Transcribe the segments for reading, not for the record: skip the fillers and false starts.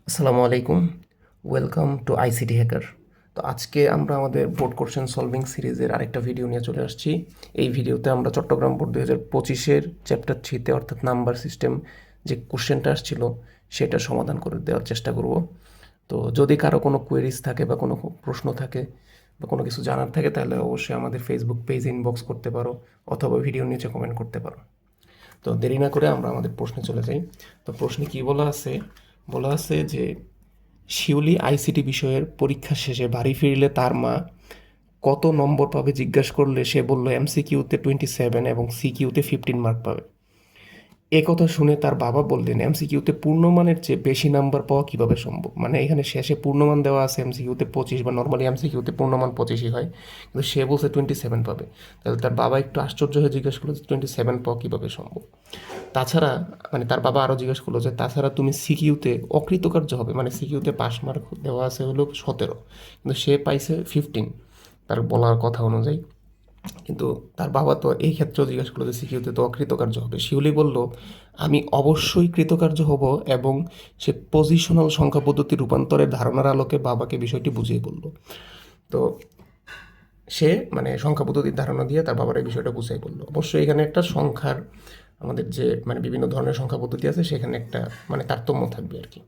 আসসালামু আলাইকুম, welcome to ICT hacker. তো আজকে আমরা আমাদের বোর্ড কোশ্চেন সলভিং সিরিজের আরেকটা ভিডিও নিয়ে চলে আসছি। এই ভিডিওতে আমরা চট্টগ্রাম বোর্ড 2025-এর চ্যাপ্টার 3-তে অর্থাৎ নাম্বার সিস্টেম যে কোশ্চেনটা আসছিল সেটা সমাধান করে দেওয়ার চেষ্টা করব। তো যদি কারো কোনো কোয়েরিজ থাকে বা কোনো প্রশ্ন থাকে বা কোনো কিছু জানার থাকে তাহলে অবশ্যই আমাদের ফেসবুক পেজে ইনবক্স করতে পারো অথবা ভিডিওর নিচে কমেন্ট করতে পারো। তো দেরি না করে আমরা আমাদের প্রশ্নে চলে যাই। তো প্রশ্নে কী বলা আছে যে শিউলি আইসিটি বিষয়ের পরীক্ষা শেষে বাড়ি ফিরলে তার মা কত নম্বর পাবে জিজ্ঞাসা করলে সে বলল এমসিকিউতে 27 এবং সিকিউতে 15 মার্ক পাবে। এ কথা শুনে তার বাবা বললেন এমসিকিউতে পূর্ণমানের চেয়ে বেশি নাম্বার পাওয়া কিভাবে সম্ভব। মানে এখানে শেষে পূর্ণমান দেওয়া আছে এমসিকিউতে 25 বা নর্মালি এমসিকিউতে পূর্ণমান 25ই হয়, কিন্তু সে বলছে 27 পাবে। তাহলে তার বাবা একটু আশ্চর্য হয়ে জিজ্ঞাসা করলো যে 27 পাওয়া কীভাবে সম্ভব। তাছাড়া মানে তার বাবা আরও জিজ্ঞেস করলো যে তাছাড়া তুমি সিকিউতে অকৃতকার্য হবে, মানে সিকিউতে পাস মার্ক দেওয়া আছে হলো 17, কিন্তু সে পাইছে 15 তার বলার কথা অনুযায়ী। কিন্তু তার বাবা তো এই ক্ষেত্রেও জিজ্ঞাসা করলো যে সিকিউতে তো অকৃতকার্য হবে। শিউলি বলল আমি অবশ্যই কৃতকার্য হব, এবং সে পজিশনাল সংখ্যা পদ্ধতি রূপান্তরের ধারণার আলোকে বাবাকে বিষয়টি বুঝিয়ে বলল। তো সে মানে সংখ্যা পদ্ধতির ধারণা দিয়ে তার বাবার এই বিষয়টা বুঝাই বললো। অবশ্যই এখানে একটা সংখ্যার আমাদের যে মানে বিভিন্ন ধরনের সংখ্যা পদ্ধতি আছে সেখানে একটা মানে তারতম্য থাকবে আর কি।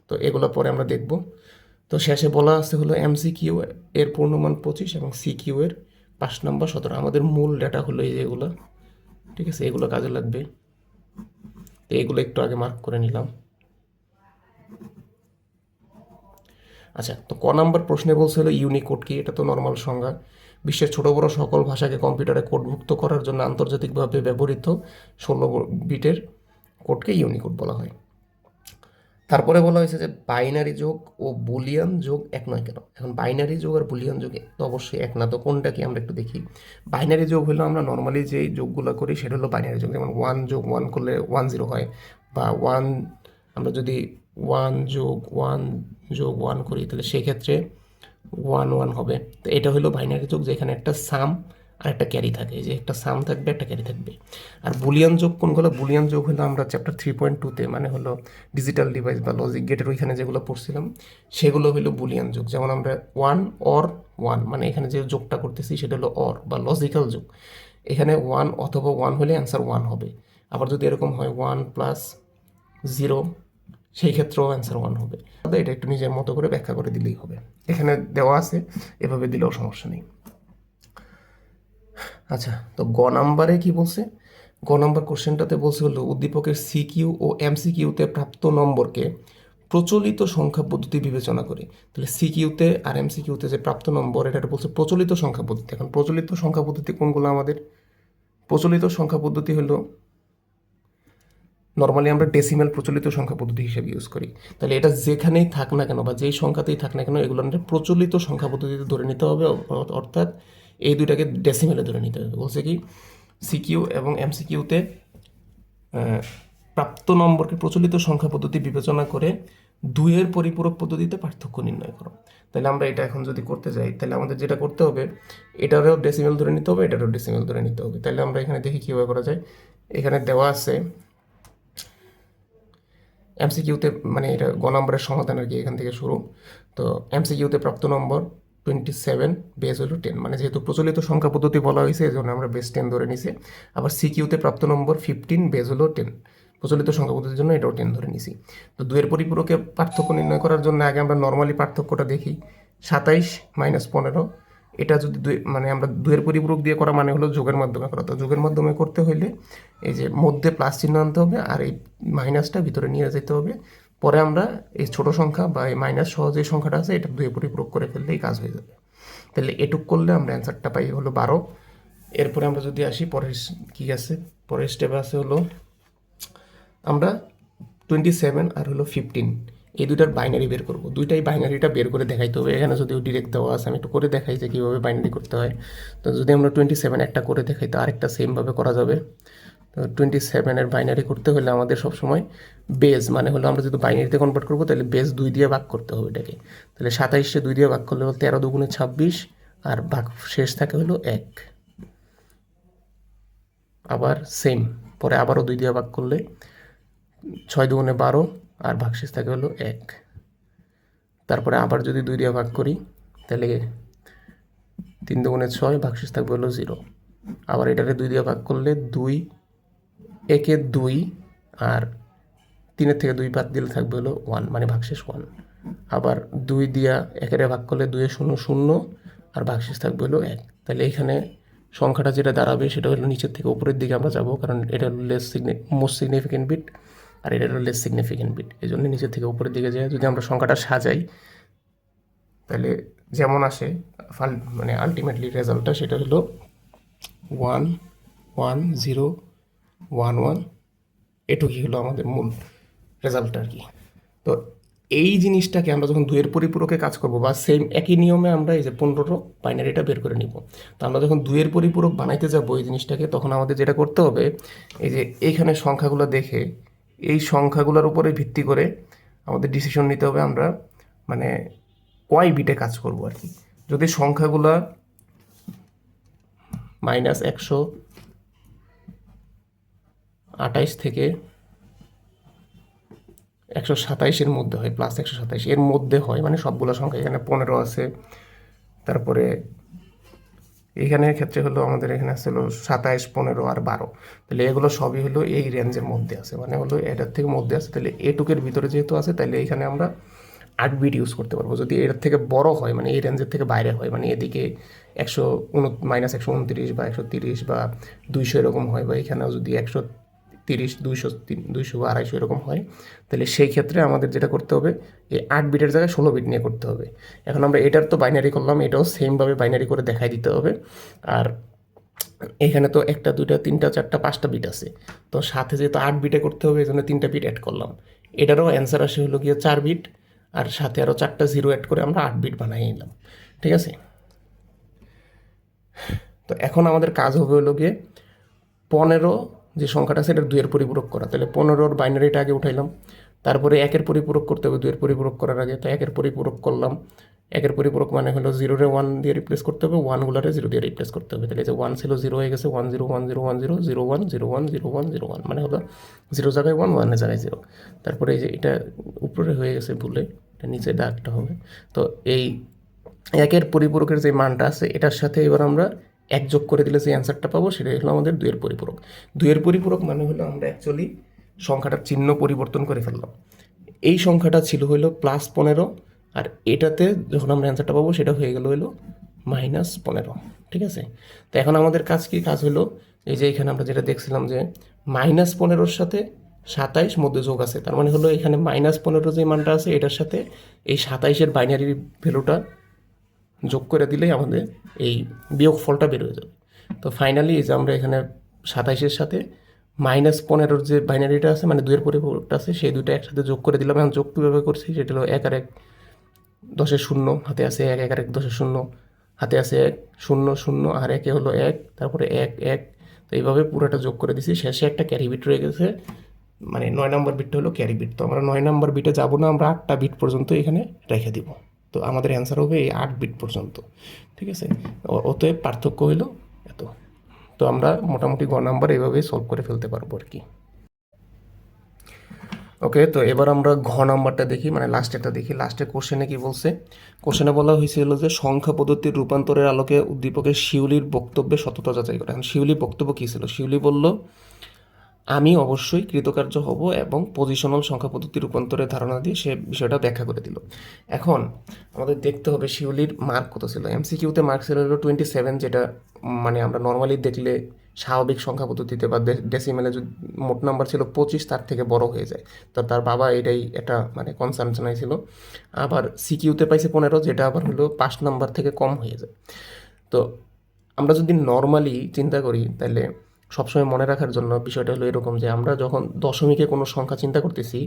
তো এগুলো পরে আমরা দেখব। তো শেষে বলা আছে হলো এমসিকিউ এর পূর্ণমান 25 এবং সিকিউ এর 5 নম্বর 17। আমাদের মূল ডেটা হলো এই যেগুলো, ঠিক আছে, এগুলো কাজে লাগবে। তো এগুলো একটু আগে মার্ক করে নিলাম। আচ্ছা, তো ক নাম্বার প্রশ্নে বলছে হলো ইউনিকোড কি। এটা তো নর্মাল সংজ্ঞা। বিশ্বের ছোট বড় সকল ভাষাকে কম্পিউটারে কোডভুক্ত করার জন্য আন্তর্জাতিকভাবে ব্যবহৃত 16 বিটের কোডকে ইউনিকোড বলা হয়। তারপরে বলা হয়েছে যে বাইনারি যোগ ও বুলিয়ান যোগ এক নয় কেন। এখন বাইনারি যোগ আর বুলিয়ান যোগ তো অবশ্যই এক না, তো কোনটা কি আমরা একটু দেখি। বাইনারি যোগ হলো আমরা নর্মালি যেই যোগগুলো করি সেটা হলো বাইনারি যোগ, যেমন 1 যোগ 1 করলে 10 হয়, বা 1 আমরা যদি 1 যোগ 1 যোগ 1 করি তাহলে সেক্ষেত্রে 1 1 হবে। তো এটা হলো বাইনারি যোগ, যেখানে একটা সাম আর একটা ক্যারি থাকে, এই যে একটা সাম থাকবে একটা ক্যারি থাকবে। আর বুলিয়ান যোগ কোনগুলো, বুলিয়ান যোগ হলো আমরা চ্যাপ্টার 3.2-তে মানে হলো ডিজিটাল ডিভাইস বা লজিক গেটের ওইখানে যেগুলো পড়ছিলাম সেগুলো হলো বুলিয়ান যোগ। যেমন আমরা 1 অর 1, মানে এখানে যে যোগটা করতেছি সেটা হলো অর বা লজিক্যাল যোগ। এখানে 1 অথবা 1 হলে অ্যান্সার 1 হবে। আবার যদি এরকম হয় 1 প্লাস 0, সেই ক্ষেত্রেও অ্যান্সার 1 হবে। এটা একটু নিজের মতো করে ব্যাখ্যা করে দিলেই হবে, এখানে দেওয়া আছে, এভাবে দিলেও সমস্যা নেই। আচ্ছা, তো গ নাম্বারে কি বলছে। গ নাম্বার কোশ্চেনটাতে বলছে হলো উদ্দীপকের সিকিউ ও এমসিকিউতে প্রাপ্ত নম্বরকে প্রচলিত সংখ্যা পদ্ধতি বিবেচনা করে। তাহলে সিকিউতে আর এমসিকিউতে যে প্রাপ্ত নম্বর এটা বলছে প্রচলিত সংখ্যা পদ্ধতি। এখন প্রচলিত সংখ্যা পদ্ধতি কোনগুলো আমাদের, প্রচলিত সংখ্যা পদ্ধতি হলো নর্মালি আমরা ডেসিমেল প্রচলিত সংখ্যা পদ্ধতি হিসেবে ইউজ করি। তাহলে এটা যেখানেই থাক না কেন বা যেই সংখ্যাতেই থাক না কেন এগুলো আমাদের প্রচলিত সংখ্যা পদ্ধতিতে ধরে নিতে হবে, অর্থাৎ এই দুইটাকে ডেসিমেলে ধরে নিতে হবে। বলছে কি সিকিউ এবং এমসিকিউতে প্রাপ্ত নম্বরকে প্রচলিত সংখ্যা পদ্ধতি বিবেচনা করে 2-এর পরিপূরক পদ্ধতিতে পার্থক্য নির্ণয় করো। তাহলে আমরা এটা এখন যদি করতে যাই তাহলে আমাদের যেটা করতে হবে এটারও ডেসিমেল ধরে নিতে হবে, এটারও ডেসিমেল ধরে নিতে হবে। তাহলে আমরা এখানে দেখি কীভাবে করা যায়। এখানে দেওয়া আছে এমসিকিউতে, মানে এটা গ নম্বরের সমাধান আর কি, এখান থেকে শুরু। তো এমসিকিউতে প্রাপ্ত নম্বর 27, বেস হলো 10, মানে যেহেতু প্রচলিত সংখ্যা পদ্ধতি বলা হয়েছে এই জন্য আমরা বেস 10 ধরে নিছি। আবার সিকিউতে প্রাপ্ত নম্বর 15, বেস হলো 10, প্রচলিত সংখ্যা পদ্ধতির জন্য এটাও 10 ধরে নিছি। তো 2-এর পরিপূরকে পার্থক্য নির্ণয় করার জন্য আগে আমরা নর্মালি পার্থক্যটা দেখি। 27 - 15, এটা যদি মানে আমরা 2-এর পরিপূরক দিয়ে করা মানে হলো যোগের মাধ্যমে করা। তো যোগের মাধ্যমে করতে হইলে এই যে মধ্যে প্লাস চিহ্ন আনতে হবে আর এই মাইনাসটা ভিতরে নিয়ে যেতে হবে। পরে আমরা এই ছোট সংখ্যা বা এই মাইনাস সহ যে সংখ্যাটা আছে এটা 2-এ পরিপূরক করে ফেললেই কাজ হয়ে যাবে। তাহলে এটুক করলে আমরা অ্যান্সারটা পাই হলো 12। এরপরে আমরা যদি আসি পরের কী আছে, পরের স্টেপে আছে হলো আমরা 27 আর হলো 15 এই দুইটার বাইনারি বের করবো। দুইটাই বাইনারিটা বের করে দেখাইতে হবে। এখানে যদিও ডিরেক্ট দেওয়া আছে, আমি একটু করে দেখাই যে কীভাবে বাইনারি করতে হয়। তো যদি আমরা 27 একটা করে দেখাই তো আরেকটা সেমভাবে করা যাবে। তো 27-এর বাইনারি করতে হলে আমাদের সবসময় বেস মানে হলো আমরা যদি বাইনারিতে কনভার্ট করবো তাহলে বেস 2 দিয়ে ভাগ করতে হবে এটাকে। তাহলে 27-কে 2 দিয়ে ভাগ করলে 13 দুগুণে 26, আর ভাগ শেষ থাকে হলো 1। আবার সেম পরে আবারও 2 দিয়ে ভাগ করলে 6 দুগুণে 12, আর ভাগশেষ থাকে হলো 1। তারপরে আবার যদি 2 দিয়ে ভাগ করি তাহলে 3 দুগুণে 6, ভাগশেষ থাকবে হলো 0। আবার এটাকে 2 দিয়ে ভাগ করলে 2, 1 2, আর 3 থেকে 2 বাদ দিলে থাকবে হলো 1, মানে ভাগশেষ 1। আবার 2 দিয়া 1 ভাগ করলে 2 0 0, আর ভাগশেষ থাকবে হলো 1। তাহলে এখানে সংখ্যাটা যেটা দাঁড়াবে সেটা হলো নিচের থেকে উপরের দিকে আমরা যাব, কারণ এটা হলো মোস্ট সিগনিফিকেন্ট বিট, আর এটা হলো লেস সিগনিফিকেন্ট বিট। এই জন্য নিচের থেকে উপরের দিকে যায়। যদি আমরা সংখ্যাটা সাজাই তাহলে যেমন আসে মানে আলটিমেটলি রেজাল্টটা সেটা হলো 1 1 0 1 1। এটুকুই হলো আমাদের মূল রেজাল্টটা আর কি। তো এই জিনিসটাকে আমরা যখন 2 এর পরিপূরকে কাজ করব, বা সেম একই নিয়মে আমরা এই যে 15 বাইনারিটা বের করে নিব। তো আমরা যখন 2 এর পরিপূরক বানাইতে যাব এই জিনিসটাকে, তখন আমাদের যেটা করতে হবে, এই যে এইখানে সংখ্যাগুলো দেখে এই সংখ্যাগুলোর উপরে ভিত্তি করে আমাদের ডিসিশন নিতে হবে আমরা মানে কয় বিটে কাজ করব আর কি। যদি সংখ্যাগুলো -128 থেকে 127 মধ্যে হয়, +127 এর মধ্যে হয়, মানে সবগুলো সংখ্যা, এখানে 15 আছে, তারপরে এইখানের ক্ষেত্রে হলো আমাদের এখানে আছে হলো 27 15 আর 12। তাহলে এগুলো সবই হলো এই রেঞ্জের মধ্যে আছে, মানে হলো এটার থেকে মধ্যে আছে। তাহলে এটুকের ভিতরে যেহেতু আছে তাহলে এইখানে আমরা 8 বিট ইউজ করতে পারবো। যদি এর থেকে বড় হয়, মানে এই রেঞ্জের থেকে বাইরে হয়, মানে এদিকে -129 বা 130 বা 200 এরকম হয়, বা এখানেও যদি 130 200 200 বা 250 এরকম হয়, তাহলে সেই ক্ষেত্রে আমাদের যেটা করতে হবে, এই 8 বিটের জায়গায় 16 বিট নিয়ে করতে হবে। এখন আমরা এটার তো বাইনারি করলাম, এটাও সেমভাবে বাইনারি করে দেখাই দিতে হবে। আর এখানে তো 1 2 3 4 5টা বিট আছে, তো সাথে যেহেতু 8 বিটে করতে হবে এই জন্য 3টা বিট অ্যাড করলাম। এটারও অ্যান্সার আসে হলো গিয়ে 4 বিট, আর সাথে আরও 4টা 0 অ্যাড করে আমরা 8 বিট বানিয়ে নিলাম। ঠিক আছে, তো এখন আমাদের কাজ হবে হলো গিয়ে 15 যে সংখ্যাটা আছে এটা 2 এর পরিপূরক করা। তাহলে 15-র বাইনারিটা আগে উঠাইলাম, তারপরে 1 এর পরিপূরক করতে হবে 2 এর পরিপূরক করার আগে। তো 1 এর পরিপূরক করলাম, 1 এর পরিপূরক মানে হলো 0-রে 1 দিয়ে রিপ্লেস করতে হবে, 1-গুলারে 0 দিয়ে রিপ্লেস করতে হবে। তাহলে যে 1 ছিল 0 হয়ে গেছে, 1 0 1 0 1 0 0 1 0 1 0 1 0 1, মানে হলো 0 জায়গায় 1 1 এর জায়গায় 0। তারপরে এই যে এটা উপরে হয়ে গেছে ভুলে, এটা নিচে দাগটা হবে। তো এই 1 এর পরিপূরকের যে মানটা আছে এটার সাথে এবার আমরা 1 যোগ করে দিলে যে অ্যান্সারটা পাবো সেটাই হলো আমাদের 2 এর পরিপূরক। 2 এর পরিপূরক মানে হলো আমরা অ্যাকচুয়ালি সংখ্যাটার চিহ্ন পরিবর্তন করে ফেললাম। এই সংখ্যাটা ছিল হলো +15, আর এটাতে যখন আমরা অ্যান্সারটা পাবো সেটা হয়ে গেল হলো -15। ঠিক আছে, তো এখন আমাদের কাজ কি? কাজ হলো এই যে এখানে আমরা যেটা দেখছিলাম যে -15-র সাথে 27 মধ্যে যোগ আছে, তার মানে হলো এখানে -15 যে মানটা আছে এটার সাথে এই 27-এর বাইনারি ভ্যালুটা যোগ করে দিলেই আমাদের এই বিয়োগ ফলটা বের হয়ে যাবে। তো ফাইনালি এই যে আমরা এখানে 27-এর সাথে -15-র যে বাইনারিটা আছে, মানে 2 এর পরিপূরকটা আছে, সেই দুটো একসাথে যোগ করে দিলাম। এখন যোগ কীভাবে করছি সেটা হলো 1 আর 1 10-এর 0 হাতে আছে 1, 1 আর 1 10-এর 0 হাতে আছে 1, 0 0 আর 1 হলো 1, তারপরে 1 1। তো এইভাবে পুরোটা যোগ করে দিছি, শেষে একটা ক্যারি বিট রয়ে গেছে, মানে 9 নম্বর বিটটা হলো ক্যারি বিট। তো আমরা 9 নম্বর বিটে যাব না, আমরা 8টা বিট পর্যন্ত এখানে রেখে দিব। তো আমাদের অ্যান্সার হবে এই 8 বিট পর্যন্ত। ঠিক আছে, অতএব পার্থক্য হলো এত। তো আমরা মোটামুটি গ নাম্বার এইভাবেই সলভ করে ফেলতে পারবো আর কি। ওকে, তো এবার আমরা ঘ নাম্বারটা দেখি, মানে লাস্টেরটা দেখি। লাস্টের কোশ্চেনে কি বলছে? কোশ্চেনে বলা হয়েছিল যে সংখ্যা পদ্ধতির রূপান্তরের আলোকে উদ্দীপকের শিউলির বক্তব্যে সততা যাচাই করে। এখন শিউলির বক্তব্য কী ছিল? শিউলি বলল আমি অবশ্যই কৃতকার্য হব, এবং পজিশনাল সংখ্যা পদ্ধতি রূপান্তরের ধারণা দিয়ে সে বিষয়টা ব্যাখ্যা করে দিল। এখন আমাদের দেখতে হবে শিউলির মার্ক কত ছিল। এমসিকিউতে মার্ক ছিল হলো 27, যেটা মানে আমরা নর্মালি দেখলে স্বাভাবিক সংখ্যা পদ্ধতিতে বা ডেসিমেলে যদি মোট নাম্বার ছিল 25, তার থেকে বড় হয়ে যায়। তো তার বাবা এটাই একটা মানে কনসার্ন জানাইছিল। আবার সিকিউতে পাইছে 15, যেটা আবার হলো 5 নাম্বার থেকে কম হয়ে যায়। তো আমরা যদি নর্মালি চিন্তা করি তাহলে সবসময় মনে রাখার জন্য বিষয়টা হলো এরকম যে আমরা যখন দশমিকে কোনো সংখ্যা চিন্তা করতেছি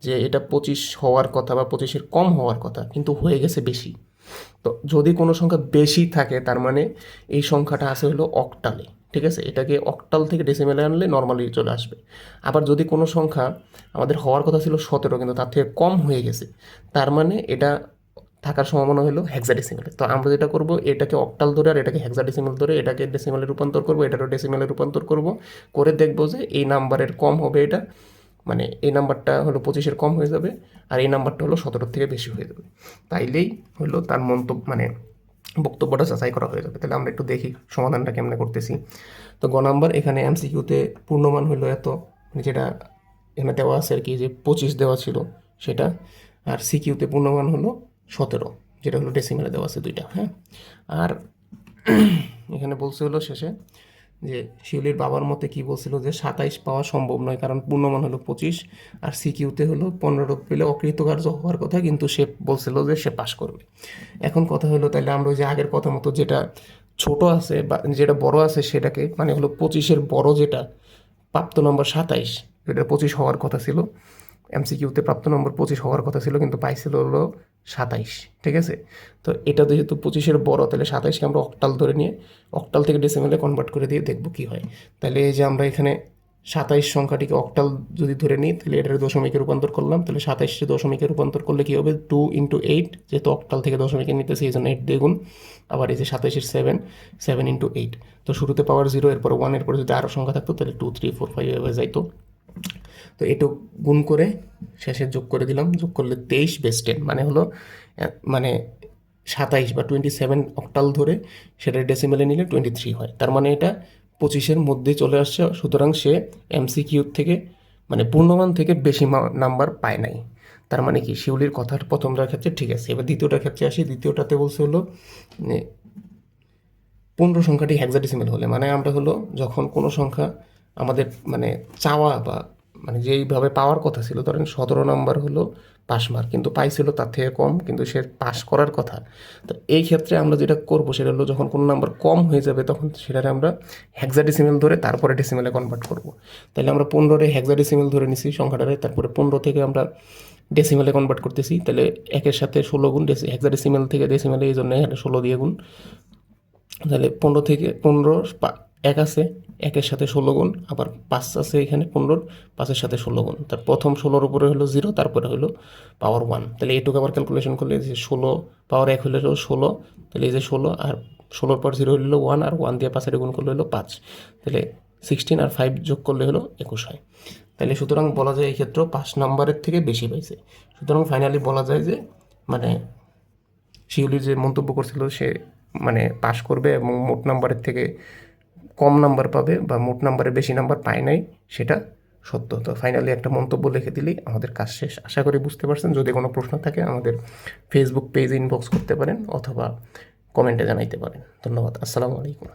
যে এটা 25 হওয়ার কথা বা 25-এর কম হওয়ার কথা, কিন্তু হয়ে গেছে বেশি। তো যদি কোনো সংখ্যা বেশি থাকে তার মানে এই সংখ্যাটা আছে হলো অক্টালে। ঠিক আছে, এটাকে অক্টাল থেকে ডেসিমেলে আনলে নর্মালি চলে আসবে। আবার যদি কোনো সংখ্যা আমাদের হওয়ার কথা ছিল 17 কিন্তু তার থেকে কম হয়ে গেছে, তার মানে এটা থাকার সম্ভাবনা হলো হেক্সাডেসিমেলে। তো আমরা যেটা করব, এটাকে অক্টাল ধরে আর এটাকে হেক্সাডেসিমেল ধরে এটাকে ডেসিমেলে রূপান্তর করব, এটারও ডেসিমেলে রূপান্তর করব, করে দেখব যে এই নাম্বারের কম হবে এটা, মানে এই নাম্বারটা হলো 25-এর কম হয়ে যাবে, আর এই নাম্বারটা হলো 17 থেকে বেশি হয়ে যাবে। তাইলেই হলো তার মন্তব্য মানে বক্তব্যটা যাচাই করা হয়ে যাবে। তাহলে আমরা একটু দেখি সমাধানটা কেমনে করতেছি। তো গ নাম্বার, এখানে এমসিকিউতে পূর্ণমান হলো এত, মানে যেটা এখানে দেওয়া আছে আর কি, যে 25 দেওয়া ছিল সেটা, আর সিকিউতে পূর্ণমান হলো 17, যেটা হলো ডেসিমেলে দেওয়া আছে দুইটা। হ্যাঁ, আর এখানে বলছে হলো শেষে যে শিউলির বাবার মতে কি বলছিল, যে 27 পাওয়া সম্ভব নয়, কারণ পূর্ণমান হলো 25, আর সিকিউতে হলো 15 পেলে অকৃতকার্য হওয়ার কথা, কিন্তু সে বলছিল যে সে পাশ করবে। এখন কথা হলো, তাহলে আমরা ওই যে আগের কথা মতো যেটা ছোট আছে বা যেটা বড় আছে সেটাকে, মানে হলো 25-এর বড় যেটা প্রাপ্ত নম্বর 27, এটা 25 হওয়ার কথা ছিল, এমসিকিউতে প্রাপ্ত নম্বর 25 হওয়ার কথা ছিল, কিন্তু পাইছিল হলো 27। ঠিক আছে, তো এটা যেহেতু 25-এর বড়, তাহলে 27কে আমরা অক্টাল ধরে নিয়ে অক্টাল থেকে ডেসিমেলে কনভার্ট করে দিয়ে দেখবো কি হয়। তাহলে এই যে আমরা এখানে 27 সংখ্যাটিকে অক্টাল যদি ধরে নিই, তাহলে এটার দশমিকে রূপান্তর করলাম, তাহলে 27কে দশমিকে রূপান্তর করলে কী হবে, 2 × 8, যেহেতু অক্টাল থেকে দশমিকে নিতেছি এই জন্য 8 দিয়ে গুণ, আবার এই যে 27-এর 7 × 8, তো শুরুতে পাওয়ার 0, এরপরে 1, এরপরে যদি আরও সংখ্যা থাকতো তাহলে 2, 3, 4, 5 এভাবে যাইতো। তো এটুক গুণ করে শেষে যোগ করে দিলাম, যোগ করলে 23 বেস 10, মানে হলো মানে 27 বা 27 অক্টাল ধরে সেটা ডেসিমেলে নিলে 23 হয়। তার মানে এটা 25-এর মধ্যে চলে আসছে, সুতরাং সে এমসিকিউ থেকে মানে পূর্ণমান থেকে বেশি নাম্বার পায় নাই। তার মানে কি, শিউলির কথার প্রথমটার ক্ষেত্রে ঠিক আছে। এবার দ্বিতীয়টার ক্ষেত্রে আসি। দ্বিতীয়টাতে বলছে হলো 15 সংখ্যাটি হেক্সাডেসিমেল হলে, মানে আমরা হলো যখন কোনো সংখ্যা আমাদের মানে চাওয়া বা মানে যেইভাবে পাওয়ার কথা ছিল, ধরেন 17 নাম্বার হলো পাস মার্ক, কিন্তু পাইছিল তার থেকে কম, কিন্তু সে পাস করার কথা। তো এই ক্ষেত্রে আমরা যেটা করবো সেটা হলো, যখন কোনো নাম্বার কম হয়ে যাবে তখন সেটাকে আমরা হেক্সাডেসিমেল ধরে তারপরে ডেসিমেলে কনভার্ট করব। তাহলে আমরা 15-রে হেক্সাডেসিমেল ধরে নিছি সংখ্যাটারে, তারপরে 15 থেকে আমরা ডেসিমেলে কনভার্ট করতেছি, তাহলে একের সাথে 16 গুণ, হেক্সাডেসিমেল থেকে ডেসিমেলে, এই জন্য এখানে 16 দিয়ে গুণ। তাহলে 15 থেকে 15 এক আছে, একের সাথে 16 গুণ, আবার 5 আছে এখানে 15, 5-এর সাথে 16 গুণ, তার প্রথম 16-র উপরে হলো 0, তারপরে হলো পাওয়ার 1। তাহলে এইটুকু আবার ক্যালকুলেশন করলে যে 16 পাওয়ার 1 হলে 16, তাহলে এই যে 16 আর 16-র পর 0 হলো 1, আর 1 দিয়ে 5-এর গুণ করলে হলো 5, তাহলে 16 আর 5 যোগ করলে হলো 21 হয়। তাহলে সুতরাং বলা যায় এই ক্ষেত্রে 5 নাম্বারের থেকে বেশি পাইছে। সুতরাং ফাইনালি বলা যায় যে মানে শিউলি যে মন্তব্য করছিল সে মানে পাশ করবে এবং মোট নাম্বারের থেকে কম নাম্বার পাবে বা মোট নাম্বারে বেশি নাম্বার পায় নাই, সেটা সত্য। তো ফাইনালি একটা মন্তব্য লিখে দিলেই আমাদের কাজ শেষ। আশা করি বুঝতে পারছেন। যদি কোনো প্রশ্ন থাকে আমাদের ফেসবুক পেজে ইনবক্স করতে পারেন অথবা কমেন্টে জানাইতে পারেন। ধন্যবাদ। আসসালামু আলাইকুম।